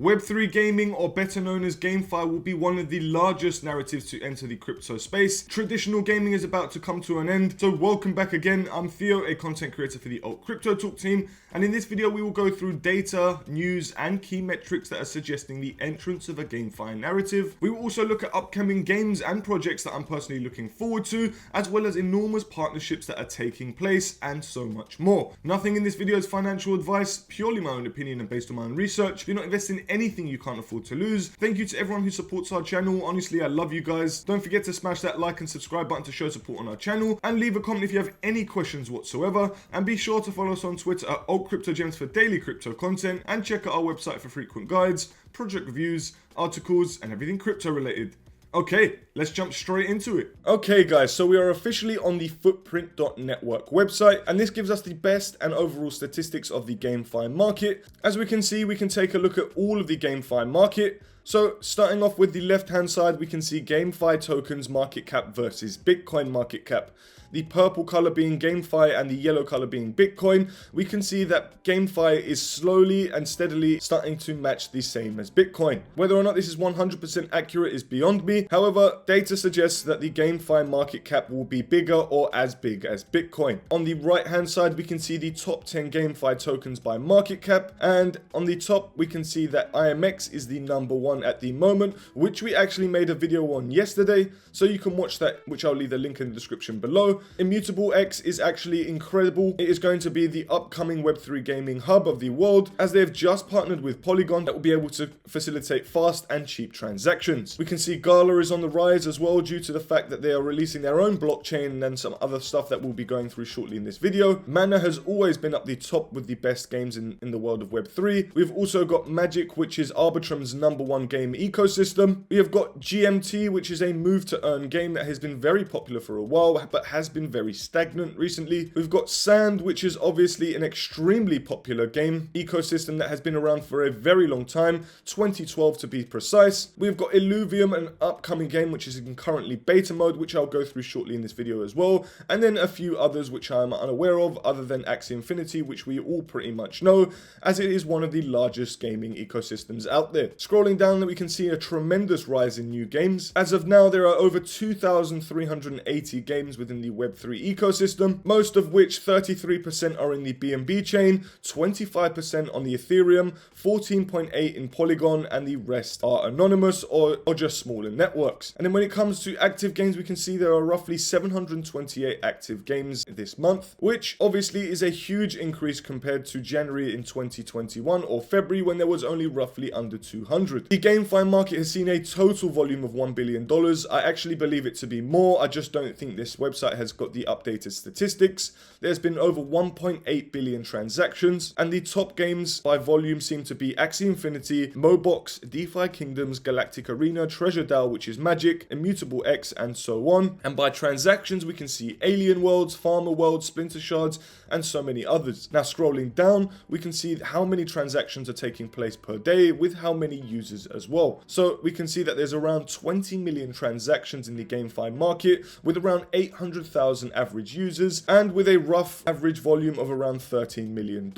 Web3 gaming, or better known as GameFi, will be one of the largest narratives to enter the crypto space. Traditional gaming is about to come to an end, so welcome back again. I'm Theo, a content creator for the Alt Crypto Talk team, and in this video we will go through data, news, and key metrics that are suggesting the entrance of a GameFi narrative. We will also look at upcoming games and projects that I'm personally looking forward to, as well as enormous partnerships that are taking place, and so much more. Nothing in this video is financial advice, purely my own opinion and based on my own research. Do not invest in anything you can't afford to lose. Thank you to everyone who supports our channel. Honestly, I love you guys. Don't forget to smash that like and subscribe button to show support on our channel, and leave a comment if you have any questions whatsoever, and be sure to follow us on Twitter at AltCryptoGems for daily crypto content, and check out our website for frequent guides, project reviews, articles, and everything crypto related. Okay, let's jump straight into it. Okay guys, so we are officially on the Footprint.network website, and this gives us the best and overall statistics of the GameFi market. As we can see, we can take a look at all of the GameFi market. So starting off with the left hand side, we can see GameFi tokens market cap versus Bitcoin market cap. The purple color being GameFi and the yellow color being Bitcoin. We can see that GameFi is slowly and steadily starting to match the same as Bitcoin. Whether or not this is 100% accurate is beyond me. However, data suggests that the GameFi market cap will be bigger or as big as Bitcoin. On the right hand side, we can see the top 10 GameFi tokens by market cap. And on the top, we can see that IMX is the number one at the moment, which we actually made a video on yesterday. So you can watch that, which I'll leave the link in the description below. Immutable X is actually incredible. It is going to be the upcoming Web3 gaming hub of the world, as they have just partnered with Polygon that will be able to facilitate fast and cheap transactions. We can see Gala is on the rise as well, due to the fact that they are releasing their own blockchain and some other stuff that we'll be going through shortly in this video. Mana has always been up the top with the best games in the world of Web3. We've also got Magic, which is Arbitrum's #1 game ecosystem. We have got GMT, which is a move to earn game that has been very popular for a while, but has been very stagnant recently. We've got Sand, which is obviously an extremely popular game ecosystem that has been around for a very long time, 2012 to be precise. We've got Illuvium, an upcoming game which is in currently beta mode, which I'll go through shortly in this video as well, and then a few others which I'm unaware of, other than Axie Infinity, which we all pretty much know, as it is one of the largest gaming ecosystems out there. Scrolling down, we can see a tremendous rise in new games. As of now, there are over 2,380 games within the Web3 ecosystem, most of which 33% are in the BNB chain, 25% on the Ethereum, 14.8% in Polygon, and the rest are anonymous or just smaller networks. And then when it comes to active games, we can see there are roughly 728 active games this month, which obviously is a huge increase compared to January in 2021 or February, when there was only roughly under 200. The GameFi market has seen a total volume of $1 billion. I actually believe it to be more. I just don't think this website has got the updated statistics. There's been over 1.8 billion transactions, and the top games by volume seem to be Axie Infinity, Mobox, DeFi Kingdoms, Galactic Arena, Treasure DAO, which is Magic, Immutable X, and so on. And by transactions, we can see Alien Worlds, Farmer Worlds, Splinter Shards, and so many others. Now scrolling down, we can see how many transactions are taking place per day with how many users as well. So we can see that there's around 20 million transactions in the GameFi market, with around 800,000 average users, and with a rough average volume of around $13 million.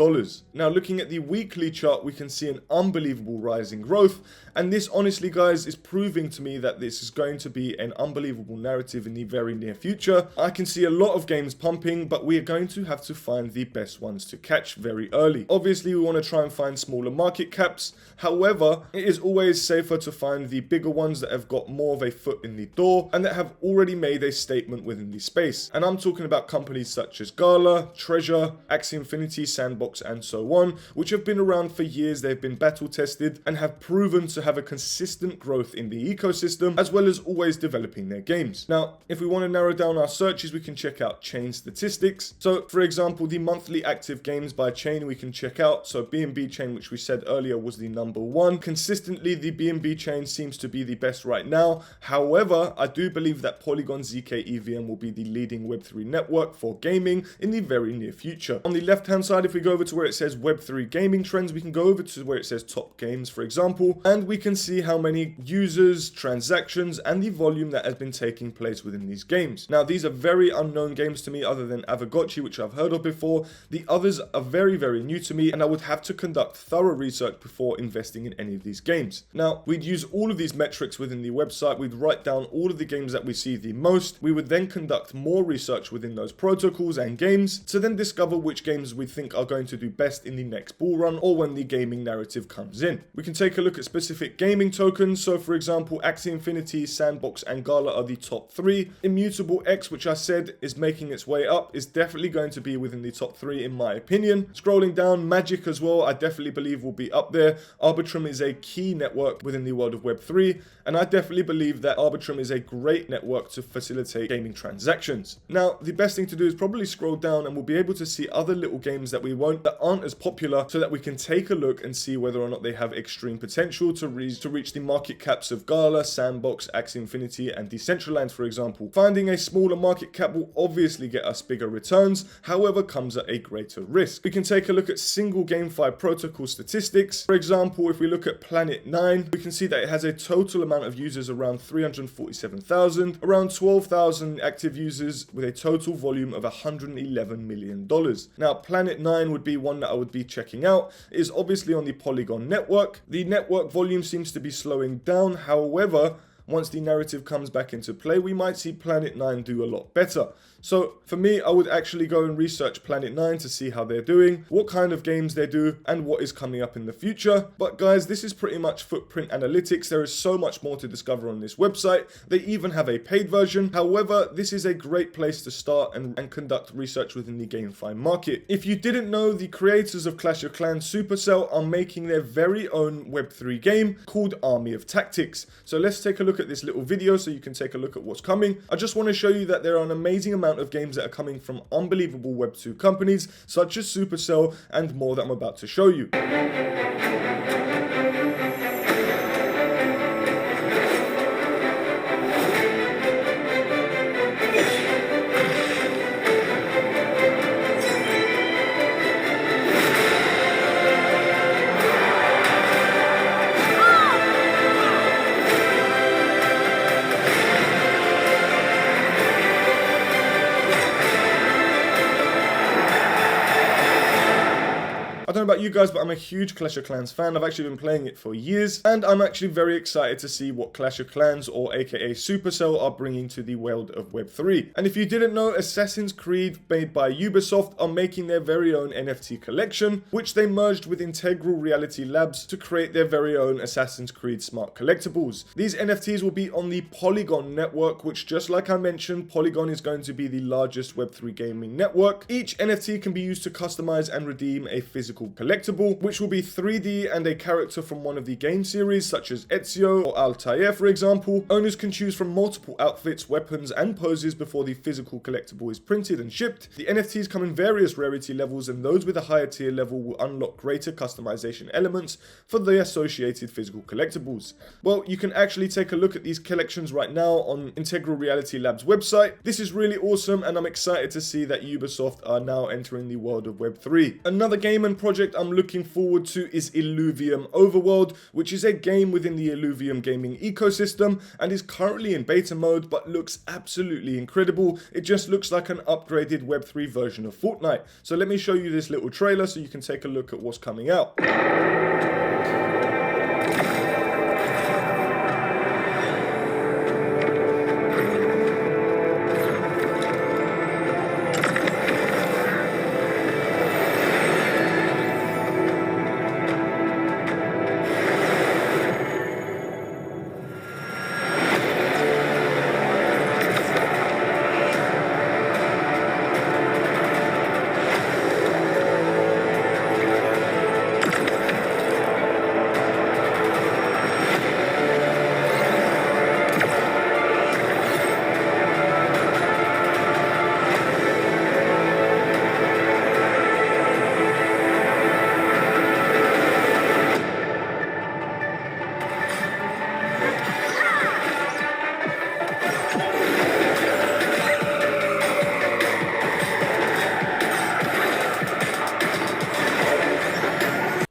Now looking at the weekly chart, we can see an unbelievable rise in growth, and this honestly guys is proving to me that this is going to be an unbelievable narrative in the very near future. I can see a lot of games pumping, but we are going to have to find the best ones to catch very early. Obviously we want to try and find smaller market caps. However, it is always safer to find the bigger ones that have got more of a foot in the door and that have already made a statement within the space. And I'm talking about companies such as Gala, Treasure, Axie Infinity, Sandbox, and so on, which have been around for years. They've been battle tested and have proven to have a consistent growth in the ecosystem, as well as always developing their games. Now, if we want to narrow down our searches, we can check out chain statistics. So for example, the monthly active games by chain we can check out. So BNB chain, which we said earlier was the #1. Consistently, the BNB chain seems to be the best right now. However, I do believe that Polygon zkEVM will be the leading Web3 network for gaming in the very near future. On the left hand side, if we go over to where it says Web3 gaming trends, we can go over to where it says top games, for example, and we can see how many users, transactions, and the volume that has been taking place within these games. Now, these are very unknown games to me other than Avagotchi, which I've heard of before. The others are very, very new to me, and I would have to conduct thorough research before investing in any of these games. Now, we'd use all of these metrics within the website. We'd write down all of the games that we see the most. We would then conduct more research within those protocols and games to then discover which games we think are going to do best in the next bull run or when the gaming narrative comes in. We can take a look at specific gaming tokens. So for example, Axie Infinity, Sandbox, and Gala are the top 3. Immutable X, which I said is making its way up, is definitely going to be within the top 3 in my opinion. Scrolling down, Magic as well, I definitely believe will be up there. Arbitrum is a key network within the world of Web3, and I definitely believe that Arbitrum is a great network to facilitate gaming transactions. Now, the best thing to do is probably scroll down and we'll be able to see other little games that that aren't as popular, so that we can take a look and see whether or not they have extreme potential to reach the market caps of Gala, Sandbox, Axie Infinity, and Decentraland, for example. Finding a smaller market cap will obviously get us bigger returns, however comes at a greater risk. We can take a look at single GameFi protocol statistics. For example, if we look at Planet 9, we can see that it has a total amount of users around 347,000, around 12,000 active users with a total volume of $111 million. Now, Planet 9 would be one that I would be checking out. It is obviously on the Polygon network. The network volume seems to be slowing down. However, once the narrative comes back into play, we might see Planet 9 do a lot better. So for me, I would actually go and research Planet 9 to see how they're doing, what kind of games they do, and what is coming up in the future. But guys, this is pretty much footprint analytics. There is so much more to discover on this website. They even have a paid version. However, this is a great place to start and conduct research within the GameFi market. If you didn't know, the creators of Clash of Clans, Supercell, are making their very own Web3 game called Army of Tactics. So let's take a look at this little video so you can take a look at what's coming. I just want to show you that there are an amazing amount of games that are coming from unbelievable Web2 companies such as Supercell and more that I'm about to show you. I don't know about you guys, but I'm a huge Clash of Clans fan. I've actually been playing it for years, and I'm actually very excited to see what Clash of Clans, or aka Supercell, are bringing to the world of Web3. And if you didn't know, Assassin's Creed, made by Ubisoft, are making their very own NFT collection, which they merged with Integral Reality Labs to create their very own Assassin's Creed smart collectibles. These NFTs will be on the Polygon network, which, just like I mentioned, Polygon is going to be the largest Web3 gaming network. Each NFT can be used to customize and redeem a physical collectible, which will be 3D and a character from one of the game series, such as Ezio or Altair, for example. Owners can choose from multiple outfits, weapons, and poses before the physical collectible is printed and shipped. The NFTs come in various rarity levels, and those with a higher tier level will unlock greater customization elements for the associated physical collectibles. Well, you can actually take a look at these collections right now on Integral Reality Labs website. This is really awesome, and I'm excited to see that Ubisoft are now entering the world of Web3. Another game and project I'm looking forward to is Illuvium Overworld, which is a game within the Illuvium gaming ecosystem and is currently in beta mode, but looks absolutely incredible. It just looks like an upgraded Web3 version of Fortnite. So let me show you this little trailer so you can take a look at what's coming out.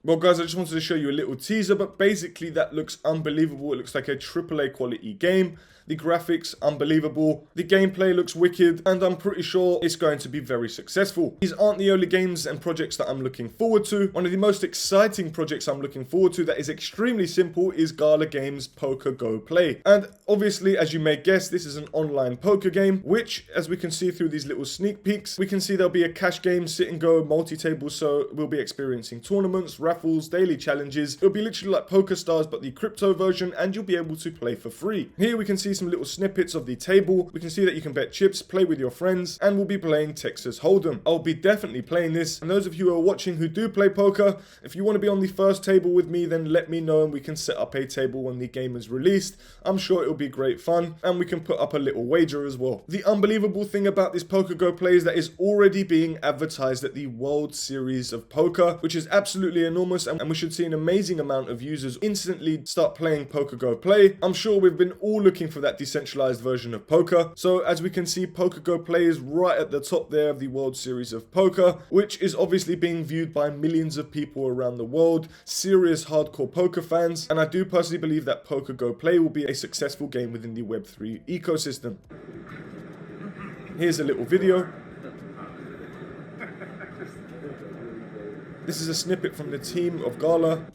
Well guys, I just wanted to show you a little teaser, but basically that looks unbelievable. It looks like a AAA quality game. The graphics, unbelievable. The gameplay looks wicked, and I'm pretty sure it's going to be very successful. These aren't the only games and projects that I'm looking forward to. One of the most exciting projects I'm looking forward to that is extremely simple is Gala Games' PokerGO Play. And obviously, as you may guess, this is an online poker game, which, as we can see through these little sneak peeks, we can see there'll be a cash game, sit and go, multi-table, so we'll be experiencing tournaments, raffles, daily challenges. It'll be literally like Poker Stars, but the crypto version, and you'll be able to play for free. Here we can see some little snippets of the table. We can see that you can bet chips, play with your friends, and we'll be playing Texas Hold'em. I'll be definitely playing this, and those of you who are watching who do play poker, if you want to be on the first table with me, then let me know and we can set up a table when the game is released. I'm sure it'll be great fun, and we can put up a little wager as well. The unbelievable thing about this PokerGO Play is that it's already being advertised at the World Series of Poker, which is absolutely enormous, and we should see an amazing amount of users instantly start playing PokerGO Play. I'm sure we've been all looking for that decentralized version of poker. So as we can see, PokerGO Play is right at the top there of the World Series of Poker, which is obviously being viewed by millions of people around the world, serious hardcore poker fans, and I do personally believe that PokerGO Play will be a successful game within the Web3 ecosystem. Here's a little video. This is a snippet from the team of Gala,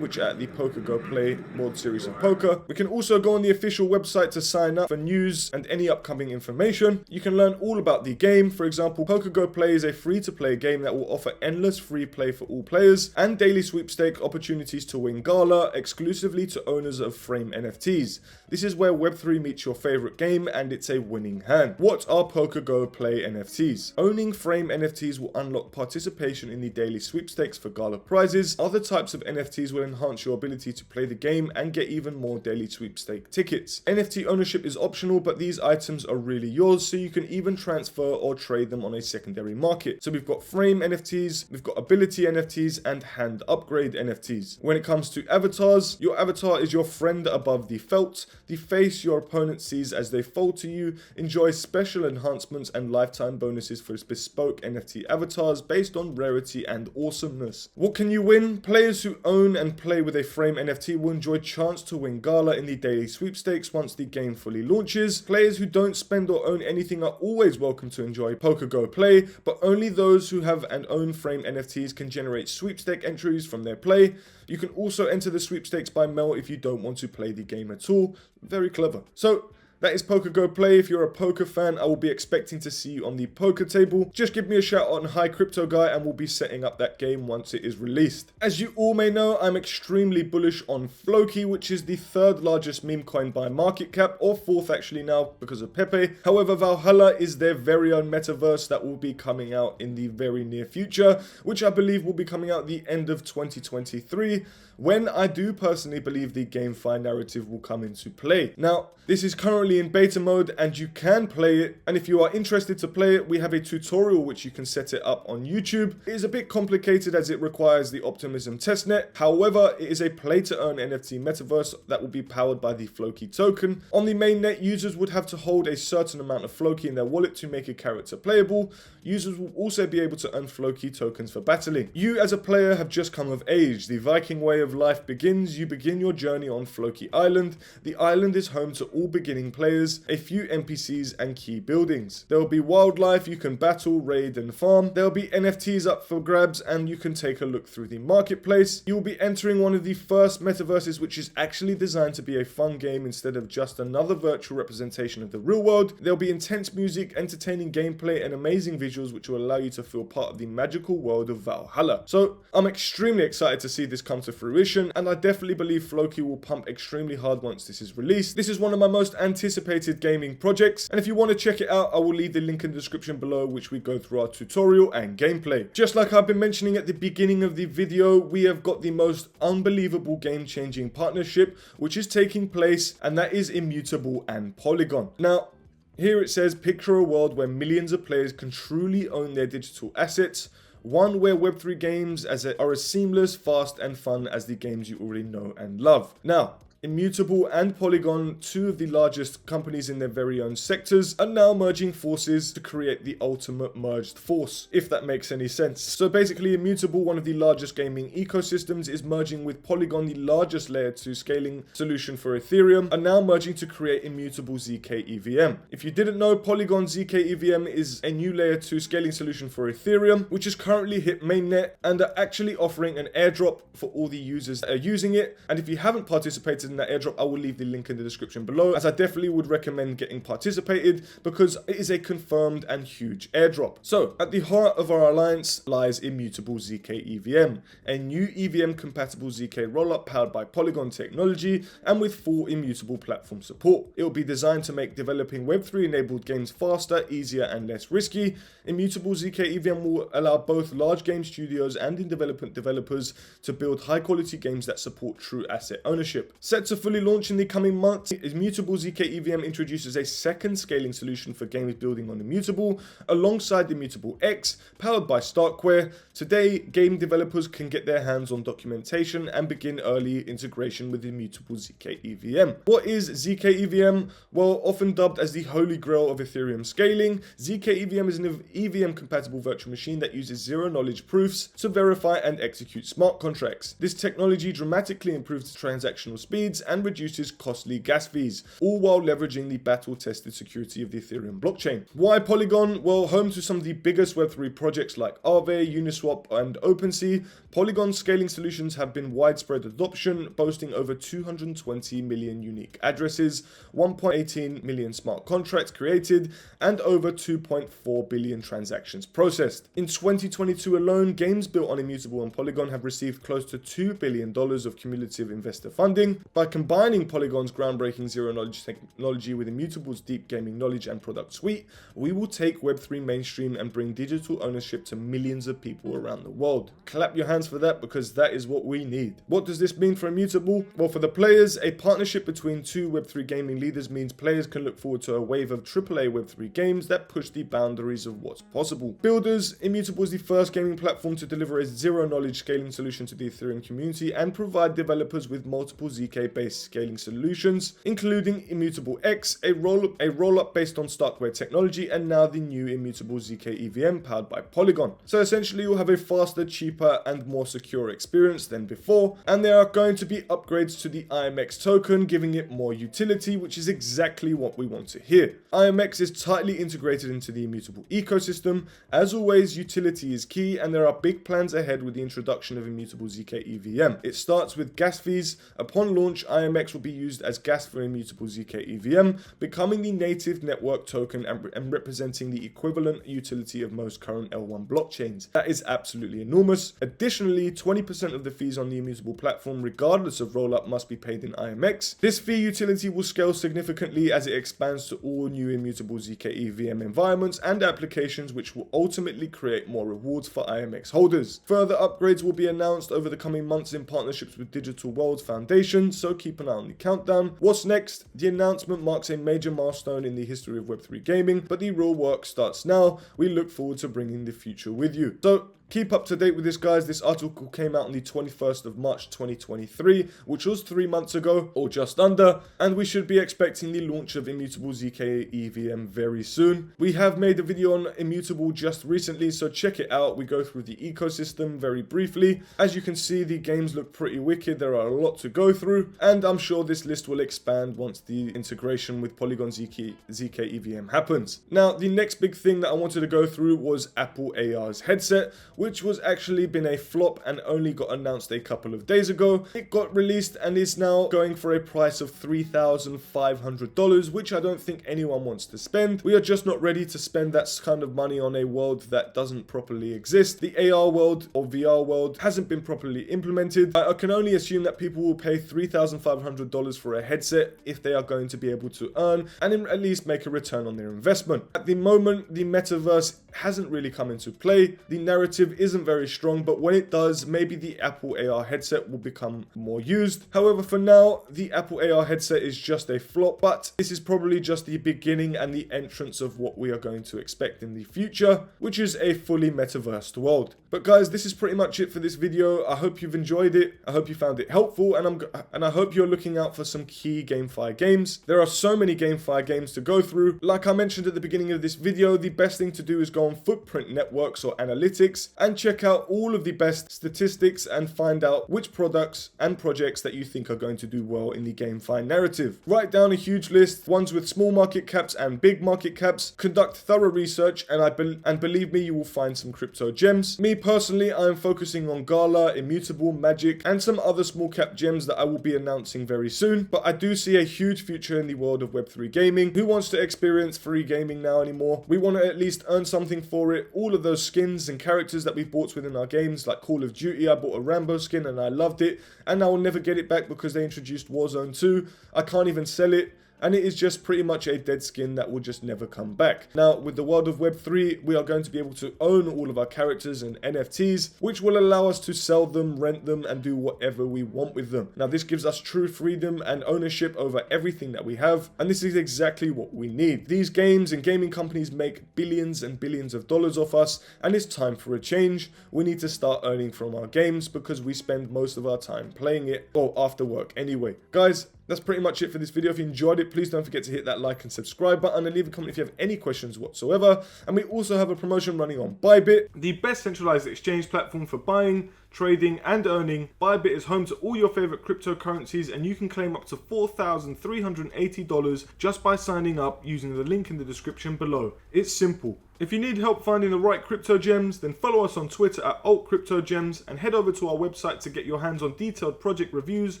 which are at the PokerGO Play World Series of Poker. We can also go on the official website to sign up for news and any upcoming information. You can learn all about the game. For example, PokerGO Play is a free-to-play game that will offer endless free play for all players and daily sweepstake opportunities to win Gala exclusively to owners of Frame NFTs. This is where Web3 meets your favorite game, and it's a winning hand. What are PokerGO Play NFTs? Owning Frame NFTs will unlock participation in the daily sweepstakes for Gala prizes. Other types of NFTs will enhance your ability to play the game and get even more daily sweepstake tickets. NFT ownership is optional, but these items are really yours, so you can even transfer or trade them on a secondary market. So we've got Frame NFTs, we've got Ability NFTs, and Hand Upgrade NFTs. When it comes to avatars, your avatar is your friend above the felt, the face your opponent sees as they fold to you. Enjoy special enhancements and lifetime bonuses for bespoke NFT avatars based on rarity and awesomeness. What can you win? Players who own and play with a Frame NFT will enjoy chance to win Gala in the daily sweepstakes once the game fully launches. Players who don't spend or own anything are always welcome to enjoy PokerGO Play, but only those who have and own Frame NFTs can generate sweepstake entries from their play. You can also enter the sweepstakes by mail if you don't want to play the game at all. Very clever. So that is PokerGO Play. If you're a poker fan, I will be expecting to see you on the poker table. Just give me a shout on Hi Crypto Guy and we'll be setting up that game once it is released. As you all may know, I'm extremely bullish on Floki, which is the third largest meme coin by market cap, or fourth actually now because of Pepe. However, Valhalla is their very own metaverse that will be coming out in the very near future, which I believe will be coming out the end of 2023, when I do personally believe the GameFi narrative will come into play. Now, this is currently in beta mode and you can play it, and if you are interested to play it, we have a tutorial which you can set it up on YouTube. It is a bit complicated as it requires the Optimism testnet. However, it is a play to earn NFT metaverse that will be powered by the Floki token. On the mainnet, users would have to hold a certain amount of Floki in their wallet to make a character playable. Users will also be able to earn Floki tokens for battling. You as a player have just come of age. The Viking way of life begins. You begin your journey on Floki Island. The island is home to all beginning players, a few NPCs and key buildings. There will be wildlife you can battle, raid and farm. There will be NFTs up for grabs and you can take a look through the marketplace. You will be entering one of the first metaverses which is actually designed to be a fun game instead of just another virtual representation of the real world. There will be intense music, entertaining gameplay and amazing visuals which will allow you to feel part of the magical world of Valhalla. So I'm extremely excited to see this come to fruition, and I definitely believe Floki will pump extremely hard once this is released. This is one of my most anticipated gaming projects, and if you want to check it out, I will leave the link in the description below, which we go through our tutorial and gameplay. Just like I've been mentioning at the beginning of the video, we have got the most unbelievable game-changing partnership which is taking place, and that is Immutable and Polygon. Now, here it says, picture a world where millions of players can truly own their digital assets. One where Web3 games are as seamless, fast and fun as the games you already know and love. Now, Immutable and Polygon, two of the largest companies in their very own sectors, are now merging forces to create the ultimate merged force, if that makes any sense. So basically, Immutable, one of the largest gaming ecosystems, is merging with Polygon, the largest layer 2 scaling solution for Ethereum, are now merging to create Immutable zkEVM. If you didn't know, Polygon zkEVM is a new layer 2 scaling solution for Ethereum, which has currently hit mainnet and are actually offering an airdrop for all the users that are using it. And if you haven't participated in that airdrop, I will leave the link in the description below, as I definitely would recommend getting participated because it is a confirmed and huge airdrop. So at the heart of our alliance lies Immutable zkEVM, a new EVM compatible zk rollup powered by Polygon technology and with full Immutable platform support. It will be designed to make developing Web3 enabled games faster, easier and less risky. Immutable zkEVM will allow both large game studios and in development developers to build high quality games that support true asset ownership. Set to fully launch in the coming months, Immutable zkEVM introduces a second scaling solution for games building on Immutable alongside Immutable X, powered by Starkware. Today, game developers can get their hands on documentation and begin early integration with Immutable zkEVM. What is zkEVM? Well, often dubbed as the holy grail of Ethereum scaling, zkEVM is an EVM compatible virtual machine that uses zero knowledge proofs to verify and execute smart contracts. This technology dramatically improves transactional speeds and reduces costly gas fees, all while leveraging the battle-tested security of the Ethereum blockchain. Why Polygon? Well, home to some of the biggest Web3 projects like Aave, Uniswap and OpenSea, Polygon scaling solutions have been widespread adoption, boasting over 220 million unique addresses, 1.18 million smart contracts created, and over 2.4 billion transactions processed. In 2022 alone, games built on Immutable and Polygon have received close to $2 billion of cumulative investor funding. By combining Polygon's groundbreaking zero-knowledge technology with Immutable's deep gaming knowledge and product suite, we will take Web3 mainstream and bring digital ownership to millions of people around the world. Clap your hands for that, because that is what we need. What does this mean for Immutable? Well, for the players, a partnership between two Web3 gaming leaders means players can look forward to a wave of AAA Web3 games that push the boundaries of what's possible. Builders, Immutable is the first gaming platform to deliver a zero-knowledge scaling solution to the Ethereum community and provide developers with multiple zk-based scaling solutions, including Immutable X, a roll-up based on Starkware technology, and now the new Immutable zkEVM powered by Polygon. So essentially, you'll have a faster, cheaper, and more secure experience than before, and there are going to be upgrades to the IMX token, giving it more utility, which is exactly what we want to hear. IMX is tightly integrated into the Immutable ecosystem. As always, utility is key, and there are big plans ahead with the introduction of Immutable zkEVM. It starts with gas fees. Upon launch, IMX will be used as gas for Immutable zkEVM, becoming the native network token and representing the equivalent utility of most current L1 blockchains. That is absolutely enormous. Additionally, 20% of the fees on the Immutable platform, regardless of rollup, must be paid in IMX. This fee utility will scale significantly as it expands to all new Immutable zkEVM environments and applications, which will ultimately create more rewards for IMX holders. Further upgrades will be announced over the coming months in partnerships with Digital Worlds Foundation, so keep an eye on the countdown. What's next? The announcement marks a major milestone in the history of Web3 gaming, but the real work starts now. We look forward to bringing the future with you. So keep up to date with this, guys. This article came out on the 21st of March 2023, which was 3 months ago, or just under, and we should be expecting the launch of Immutable zkEVM very soon. We have made a video on Immutable just recently, so check it out. We go through the ecosystem very briefly. As you can see, the games look pretty wicked. There are a lot to go through, and I'm sure this list will expand once the integration with Polygon zkEVM happens. Now, the next big thing that I wanted to go through was Apple AR's headset, which was actually been a flop and only got announced a couple of days ago. It got released and is now going for a price of $3,500, which I don't think anyone wants to spend. We are just not ready to spend that kind of money on a world that doesn't properly exist. The AR world or VR world hasn't been properly implemented. I can only assume that people will pay $3,500 for a headset if they are going to be able to earn and at least make a return on their investment. At the moment, the metaverse hasn't really come into play. The narrative narrative isn't very strong, but when it does, maybe the Apple AR headset will become more used. However, for now, the Apple AR headset is just a flop, but this is probably just the beginning and the entrance of what we are going to expect in the future, which is a fully metaversed world. But guys, this is pretty much it for this video. I hope you've enjoyed it. I hope you found it helpful, and I hope you're looking out for some key GameFi games. There are so many GameFi games to go through. Like I mentioned at the beginning of this video, the best thing to do is go on Footprint Networks or Analytics and check out all of the best statistics and find out which products and projects that you think are going to do well in the GameFi narrative. Write down a huge list, ones with small market caps and big market caps. Conduct thorough research, and believe me, you will find some crypto gems. Me personally, I am focusing on Gala, Immutable, Magic, and some other small cap gems that I will be announcing very soon. But I do see a huge future in the world of Web3 gaming. Who wants to experience free gaming now anymore? We want to at least earn something for it. All of those skins and characters that we've bought within our games, like Call of Duty, I bought a Rambo skin and I loved it, and I will never get it back because they introduced Warzone 2. I can't even sell it. And it is just pretty much a dead skin that will just never come back. Now, with the world of Web3, we are going to be able to own all of our characters and NFTs, which will allow us to sell them, rent them, and do whatever we want with them. Now, this gives us true freedom and ownership over everything that we have, and this is exactly what we need. These games and gaming companies make billions and billions of dollars off us, and it's time for a change. We need to start earning from our games because we spend most of our time playing it, or after work anyway. Guys, that's pretty much it for this video. If you enjoyed it, please don't forget to hit that like and subscribe button and leave a comment if you have any questions whatsoever. And we also have a promotion running on Bybit, the best centralized exchange platform for buying, trading, and earning. Bybit is home to all your favorite cryptocurrencies, and you can claim up to $4,380 just by signing up using the link in the description below. It's simple. If you need help finding the right crypto gems, then follow us on Twitter at altcryptogems and head over to our website to get your hands on detailed project reviews,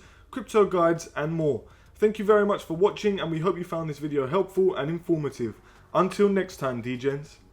crypto guides, and more. Thank you very much for watching, and we hope you found this video helpful and informative. Until next time, DGens.